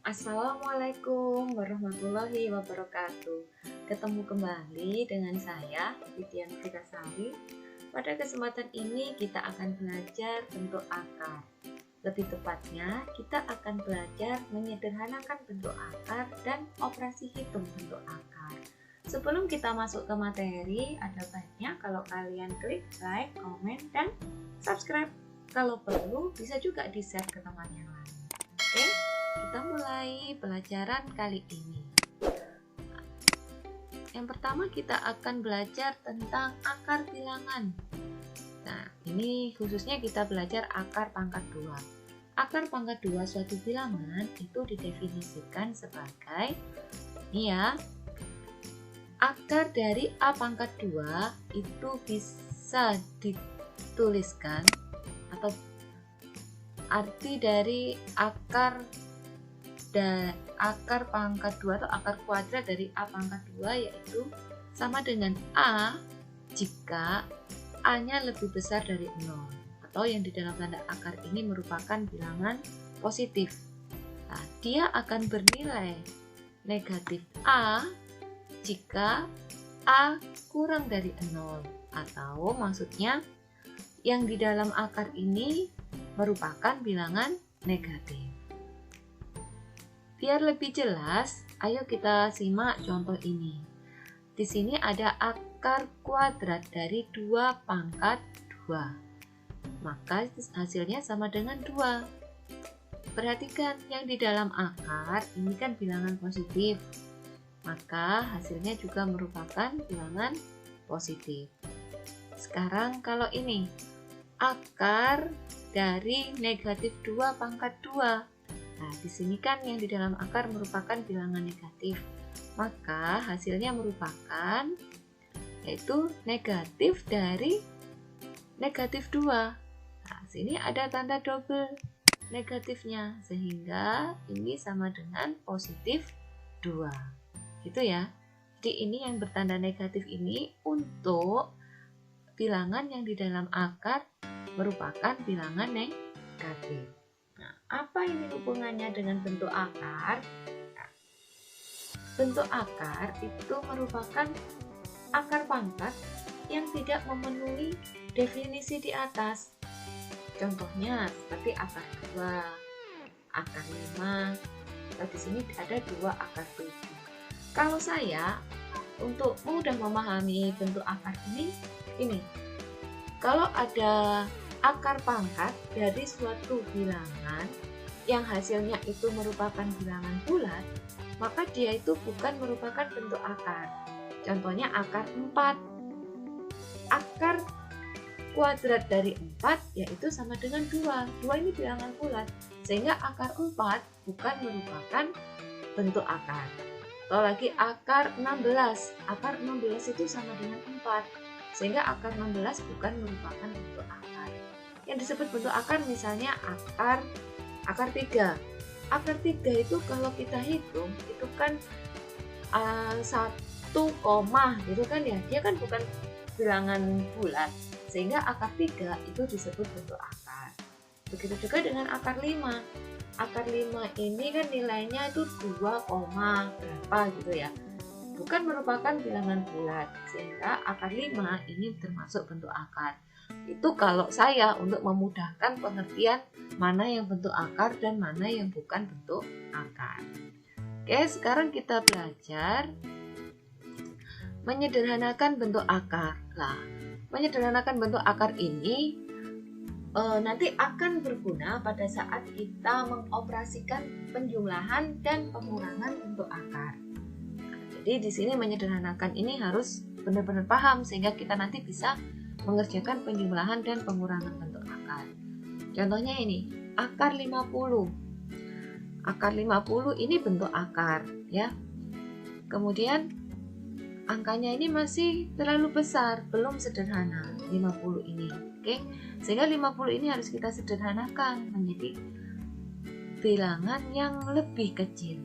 Assalamualaikum warahmatullahi wabarakatuh. Ketemu kembali dengan saya, Widya Fitasari. Pada kesempatan ini kita akan belajar bentuk akar. Lebih tepatnya, kita akan belajar menyederhanakan bentuk akar dan operasi hitung bentuk akar. Sebelum kita masuk ke materi, ada baiknya kalau kalian klik like, komen, dan subscribe. Kalau perlu, bisa juga di-share ke teman yang lain. Oke? Kita mulai pelajaran kali ini. Yang pertama kita akan belajar tentang akar bilangan. Nah, ini khususnya kita belajar akar pangkat 2. Akar pangkat 2 suatu bilangan itu didefinisikan sebagai ini ya. Akar dari A pangkat 2 itu bisa dituliskan atau arti dari akar pangkat 2 atau akar kuadrat dari A pangkat 2 yaitu sama dengan A jika A-nya lebih besar dari 0 atau yang di dalam tanda akar ini merupakan bilangan positif. Nah, dia akan bernilai negatif A jika A kurang dari 0 atau maksudnya yang di dalam akar ini merupakan bilangan negatif. Biar lebih jelas, ayo kita simak contoh ini. Di sini ada akar kuadrat dari 2 pangkat 2. Maka hasilnya sama dengan 2. Perhatikan yang di dalam akar ini kan bilangan positif. Maka hasilnya juga merupakan bilangan positif. Sekarang kalau ini akar dari negatif 2 pangkat 2. Nah, di sini kan yang di dalam akar merupakan bilangan negatif. Maka hasilnya merupakan yaitu negatif dari negatif 2. Nah, sini ada tanda double negatifnya sehingga ini sama dengan positif 2. Gitu ya. Jadi ini yang bertanda negatif ini untuk bilangan yang di dalam akar merupakan bilangan negatif. Apa ini hubungannya dengan bentuk akar? Bentuk akar itu merupakan akar pangkat yang tidak memenuhi definisi di atas. Contohnya seperti akar 2, akar 5, atau di sini ada 2 akar 7. Kalau saya untuk mudah memahami bentuk akar ini, kalau ada akar pangkat dari suatu bilangan yang hasilnya itu merupakan bilangan bulat, maka dia itu bukan merupakan bentuk akar. Contohnya akar 4. Akar kuadrat dari 4 yaitu sama dengan 2. 2 ini bilangan bulat, sehingga akar 4 bukan merupakan bentuk akar. Atau lagi akar 16. Akar 16 itu sama dengan 4, sehingga akar 16 bukan merupakan bentuk akar. Yang disebut bentuk akar misalnya akar 3. Akar 3 itu kalau kita hitung itu kan 1 koma gitu kan ya. Dia kan bukan bilangan bulat, sehingga akar 3 itu disebut bentuk akar. Begitu juga dengan akar 5. Akar 5 ini kan nilainya itu 2, berapa gitu ya. Bukan merupakan bilangan bulat, sehingga akar 5 ini termasuk bentuk akar. Itu kalau saya untuk memudahkan pengertian mana yang bentuk akar dan mana yang bukan bentuk akar. Oke, sekarang kita belajar menyederhanakan bentuk akar. Nah, menyederhanakan bentuk akar ini nanti akan berguna pada saat kita mengoperasikan penjumlahan dan pengurangan bentuk akar. Nah, jadi di sini menyederhanakan ini harus benar-benar paham sehingga kita nanti bisa mengerjakan penjumlahan dan pengurangan bentuk akar. Contohnya ini, akar 50. Akar 50 ini bentuk akar ya. Kemudian angkanya ini masih terlalu besar, belum sederhana 50 ini. Oke. Sehingga 50 ini harus kita sederhanakan menjadi bilangan yang lebih kecil.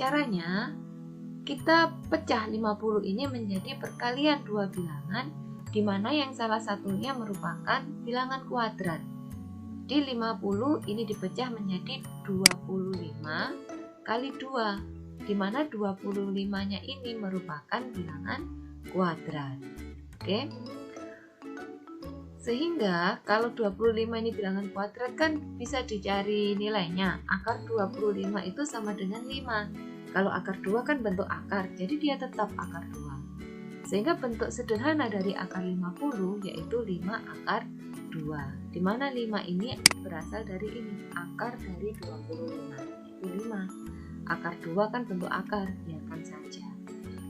Caranya kita pecah 50 ini menjadi perkalian 2 bilangan di mana yang salah satunya merupakan bilangan kuadrat. Di 50 ini dipecah menjadi 25 kali 2, di mana 25-nya ini merupakan bilangan kuadrat. Oke. Sehingga kalau 25 ini bilangan kuadrat kan bisa dicari nilainya. Akar 25 itu sama dengan 5. Kalau akar 2 kan bentuk akar, jadi dia tetap akar 2. Sehingga bentuk sederhana dari akar 50 yaitu 5 akar 2. Di mana 5 ini berasal dari ini, akar dari 25. Itu 5. Akar 2 kan bentuk akar, biarkan saja.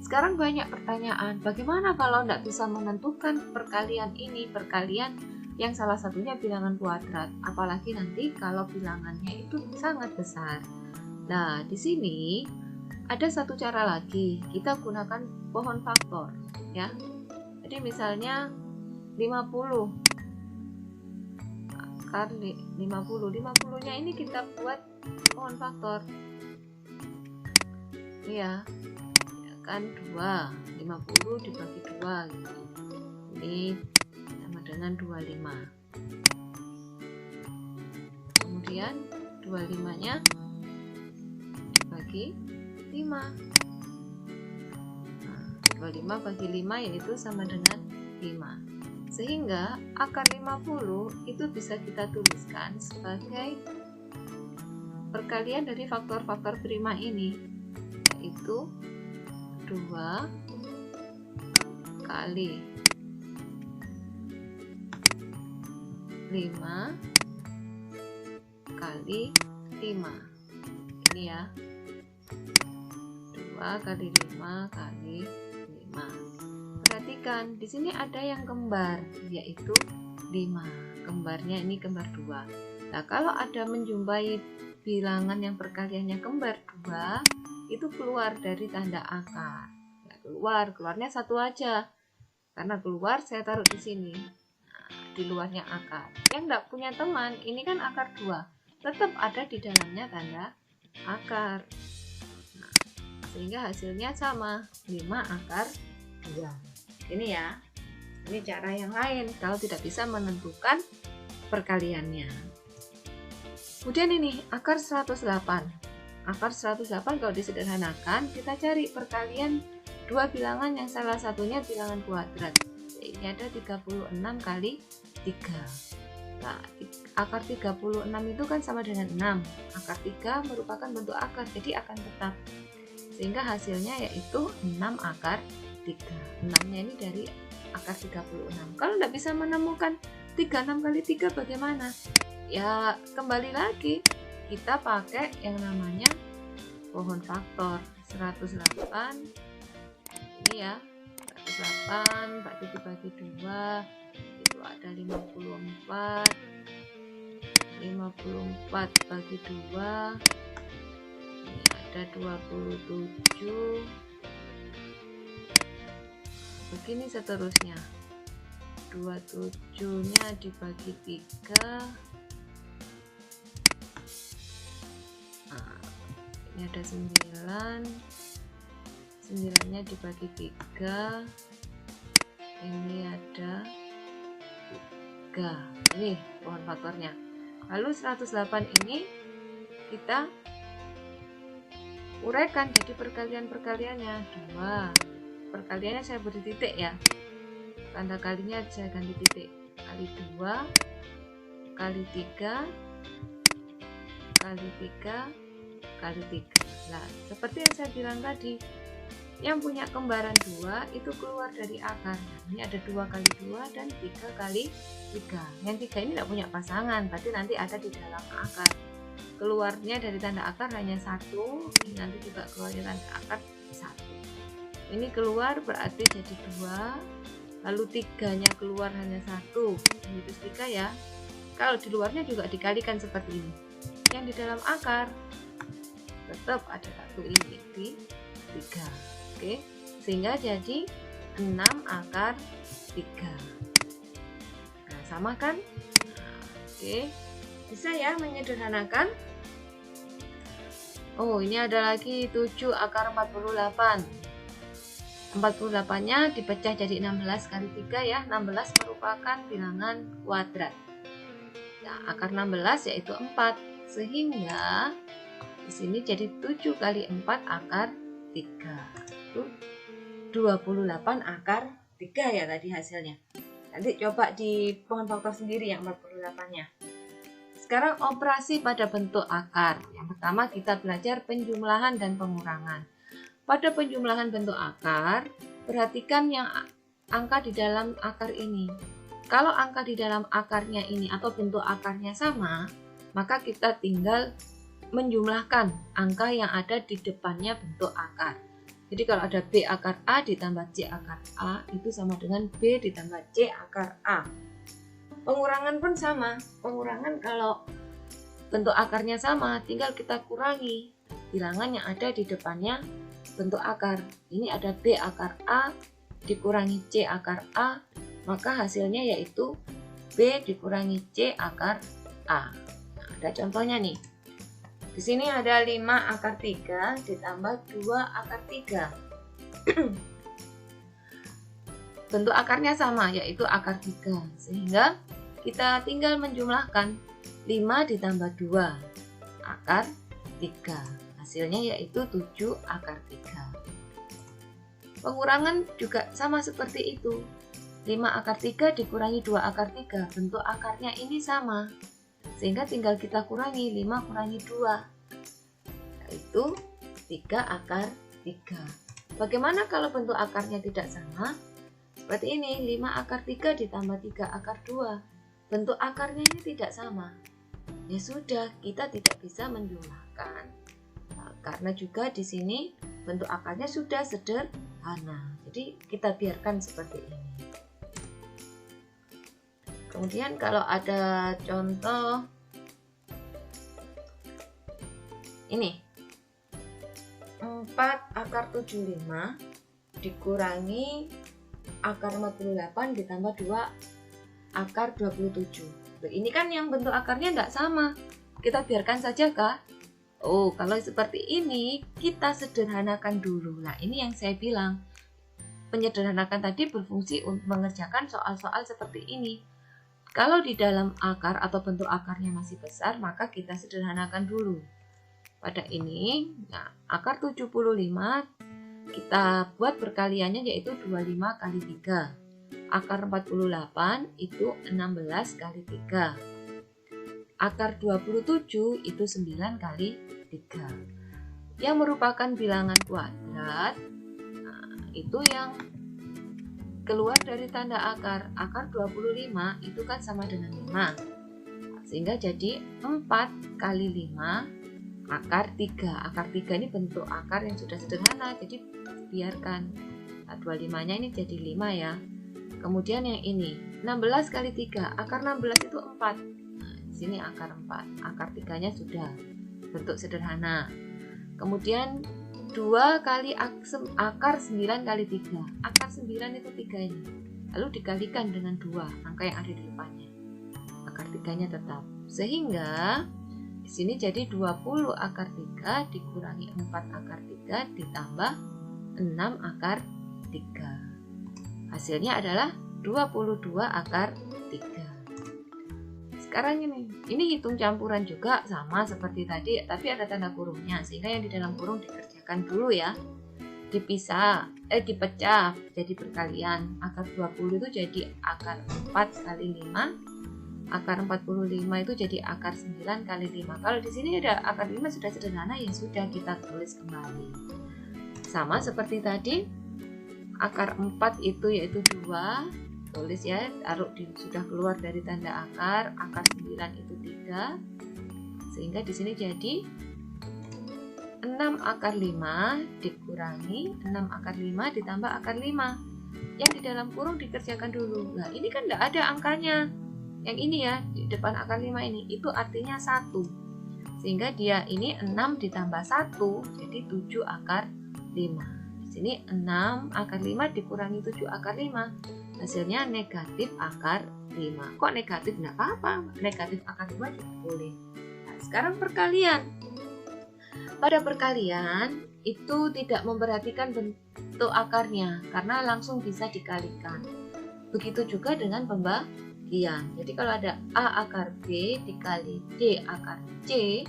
Sekarang banyak pertanyaan, bagaimana kalau tidak bisa menentukan perkalian ini, perkalian yang salah satunya bilangan kuadrat, apalagi nanti kalau bilangannya itu sangat besar. Nah, di sini ada satu cara lagi, kita gunakan pohon faktor, ya. Jadi misalnya 50 akar 50-nya ini kita buat pohon faktor, ya. Kan 2, 50 dibagi 2 gitu. Ini sama dengan 25. Kemudian 25-nya dibagi 5. Nah, 25 bagi 5 yaitu sama dengan 5. Sehingga akar 50 itu bisa kita tuliskan sebagai perkalian dari faktor-faktor prima ini, yaitu 2 kali 5 kali 5. Ini ya, 2 kali 5 kali 5. Perhatikan, di sini ada yang kembar, yaitu 5. Kembarnya ini kembar 2. Nah, kalau ada menjumpai bilangan yang perkaliannya kembar 2, itu keluar dari tanda akar. Ya, keluarnya satu aja. Karena keluar saya taruh di sini. Nah, di luarnya akar. Yang tidak punya teman, ini kan akar 2. Tetap ada di dalamnya tanda akar. Nah, sehingga hasilnya sama, 5 akar 2. Ini ya. Ini cara yang lain kalau tidak bisa menentukan perkaliannya. Kemudian ini akar 108. Akar 108 kalau disederhanakan, kita cari perkalian dua bilangan yang salah satunya bilangan kuadrat. Ini ada 36 kali 3. Nah, akar 36 itu kan sama dengan 6. Akar 3 merupakan bentuk akar, jadi akan tetap. Sehingga hasilnya yaitu 6 akar 3. 6-nya ini dari akar 36. Kalau tidak bisa menemukan 36 kali 3 bagaimana? Ya, kembali lagi. Kita pakai yang namanya pohon faktor 108. Ini ya, 108 bagi 2 itu ada 54 bagi 2 ini ada 27. Begini seterusnya, 27-nya dibagi 3. Ini ada 9-nya dibagi 3. Ini ada 3. Ini pohon faktornya. Lalu 108 ini kita uraikan jadi perkalian-perkaliannya. 2. Perkaliannya saya beri titik ya. Tanda kalinya saya ganti titik. Kali 2 kali 3 kali 3 kali 3. Nah, seperti yang saya bilang tadi, yang punya kembaran 2 itu keluar dari akar. Nah, ini ada 2 kali 2 dan 3 kali 3. Yang 3 ini tidak punya pasangan, berarti nanti ada di dalam akar. Keluarnya dari tanda akar hanya 1, ini nanti juga keluar dari tanda akar 1. Ini keluar berarti jadi 2, lalu 3-nya keluar hanya 1, ini terus 3 ya. Kalau di luarnya juga dikalikan seperti ini. Yang di dalam akar tetap ada 1 ini di 3. Oke, sehingga jadi 6 akar 3. Nah, sama kan? Nah, oke, bisa ya menyederhanakan. Oh, ini ada lagi 7 akar 48. 48-nya dipecah jadi 16 kali 3 ya. 16 merupakan bilangan kuadrat. Nah, akar 16 yaitu 4. Sehingga Di sini jadi 7 kali 4 akar 3. Itu 28 akar 3 ya tadi hasilnya. Nanti coba di pohon faktor sendiri yang 48-nya. Sekarang operasi pada bentuk akar. Yang pertama kita belajar penjumlahan dan pengurangan. Pada penjumlahan bentuk akar, perhatikan yang angka di dalam akar ini. Kalau angka di dalam akarnya ini atau bentuk akarnya sama, maka kita tinggal menjumlahkan angka yang ada di depannya bentuk akar. Jadi kalau ada B akar A ditambah C akar A itu sama dengan B ditambah C akar A. Pengurangan pun sama. Pengurangan kalau bentuk akarnya sama, tinggal kita kurangi bilangan yang ada di depannya bentuk akar. Ini ada B akar A dikurangi C akar A, maka hasilnya yaitu B dikurangi C akar A. Nah, ada contohnya nih. Di sini ada 5 akar 3 ditambah 2 akar 3. Bentuk akarnya sama, yaitu akar 3. Sehingga kita tinggal menjumlahkan 5 ditambah 2 akar 3. Hasilnya yaitu 7 akar 3. Pengurangan juga sama seperti itu. 5 akar 3 dikurangi 2 akar 3. Bentuk akarnya ini sama. Sehingga tinggal kita kurangi 5 kurangi 2. Yaitu 3 akar 3. Bagaimana kalau bentuk akarnya tidak sama? Seperti ini, 5 akar 3 ditambah 3 akar 2. Bentuk akarnya ini tidak sama. Ya sudah, kita tidak bisa menjumlahkan. Nah, karena juga di sini bentuk akarnya sudah sederhana. Jadi kita biarkan seperti ini. Kemudian kalau ada contoh ini 4 akar 75 dikurangi akar 48 ditambah 2 akar 27. Ini kan yang bentuk akarnya tidak sama. Kita biarkan saja kah? Oh, kalau seperti ini kita sederhanakan dulu. Nah, ini yang saya bilang. Penyederhanakan tadi berfungsi untuk mengerjakan soal-soal seperti ini. Kalau di dalam akar atau bentuk akarnya masih besar, maka kita sederhanakan dulu. Pada ini, nah, akar 75 kita buat perkaliannya yaitu 25 kali 3. Akar 48 itu 16 kali 3. Akar 27 itu 9 kali 3. Yang merupakan bilangan kuadrat, nah, itu yang keluar dari tanda akar. Akar 25 itu kan sama dengan 5. Sehingga jadi 4 kali 5 akar 3. Akar 3 ini bentuk akar yang sudah sederhana, jadi biarkan. Nah, 25-nya ini jadi 5 ya. Kemudian yang ini 16 kali 3. Akar 16 itu 4. Nah, di sini akar 4. Akar 3-nya sudah bentuk sederhana. Kemudian 2 kali akar 9 kali 3. Akar 9 itu 3 ini. Lalu dikalikan dengan 2 angka yang ada di depannya. Akar 3-nya tetap. Sehingga di sini jadi 20 akar 3 dikurangi 4 akar 3 ditambah 6 akar 3. Hasilnya adalah 22 akar 3. Sekarang ini hitung campuran juga sama seperti tadi, tapi ada tanda kurungnya, sehingga yang di dalam kurung dikerjakan dulu ya. Dipecah jadi perkalian. Akar 20 itu jadi akar 4 kali 5. Akar 45 itu jadi akar 9 kali 5. Kalau di sini ada akar 5 sudah sederhana, ya sudah kita tulis kembali. Sama seperti tadi, akar 4 itu yaitu 2. Tulis ya, taruh sudah keluar dari tanda akar. Akar 9 itu 3. Sehingga di sini jadi 6 akar 5 dikurangi 6 akar 5 ditambah akar 5. Yang di dalam kurung dikerjakan dulu. Nah, ini kan tidak ada angkanya. Yang ini ya, di depan akar 5 ini, itu artinya 1. Sehingga dia ini 6 ditambah 1, jadi 7 akar 5. Di sini 6 akar 5 dikurangi 7 akar 5. Hasilnya negatif akar 5. Kok negatif? Nggak apa-apa. Negatif akar 5 juga boleh. Nah, sekarang perkalian. Pada perkalian, itu tidak memperhatikan bentuk akarnya, karena langsung bisa dikalikan. Begitu juga dengan pembagian. Jadi kalau ada A akar B dikali D akar C,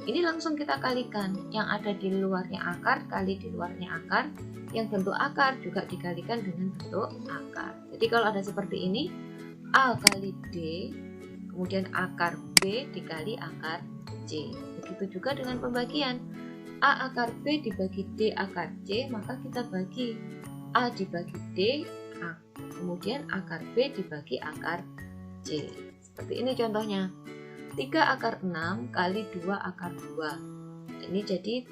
Ini langsung kita kalikan, yang ada di luarnya akar kali di luarnya akar, yang bentuk akar juga dikalikan dengan bentuk akar. Jadi kalau ada seperti ini, A kali D, kemudian akar B dikali akar C. Begitu juga dengan pembagian, A akar B dibagi D akar C, maka kita bagi A dibagi D, kemudian akar B dibagi akar C. Seperti ini contohnya. 3 akar 6 kali 2 akar 2. Ini jadi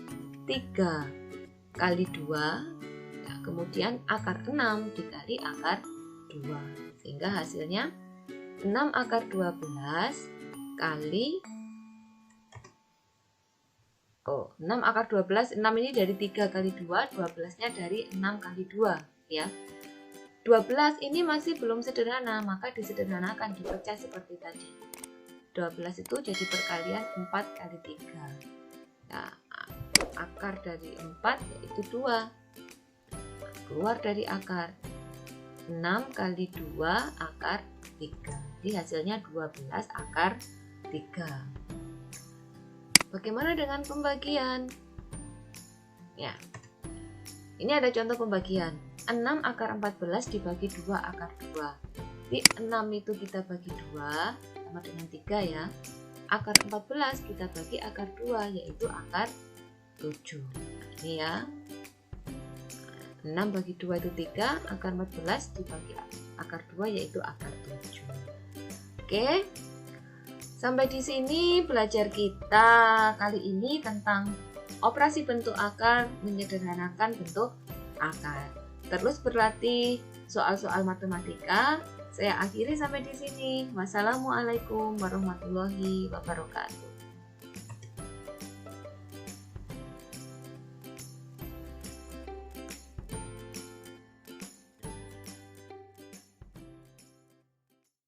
3 kali 2, ya, kemudian akar 6 dikali akar 2. Sehingga hasilnya 6 akar 12 kali 6 akar 12, 6 ini dari 3 kali 2, 12-nya dari 6 kali 2 ya. 12 ini masih belum sederhana, maka disederhanakan, dipecah seperti tadi. 12 itu jadi perkalian 4 kali 3. Nah, akar dari 4 yaitu 2. Keluar dari akar 6 kali 2 akar 3. Jadi hasilnya 12 akar 3. Bagaimana dengan pembagian? Ya, ini ada contoh pembagian. 6 akar 14 dibagi 2 akar 2. Jadi 6 itu kita bagi 2, sama dengan 3 ya. Akar 14 kita bagi akar 2, yaitu akar 7. Ini ya. 6 bagi 2 itu 3, akar 14 dibagi akar 2, yaitu akar 7. Oke. Sampai di sini belajar kita kali ini tentang operasi bentuk akar, menyederhanakan bentuk akar. Terus berlatih soal-soal matematika. Saya akhiri sampai di sini. Wassalamualaikum warahmatullahi wabarakatuh.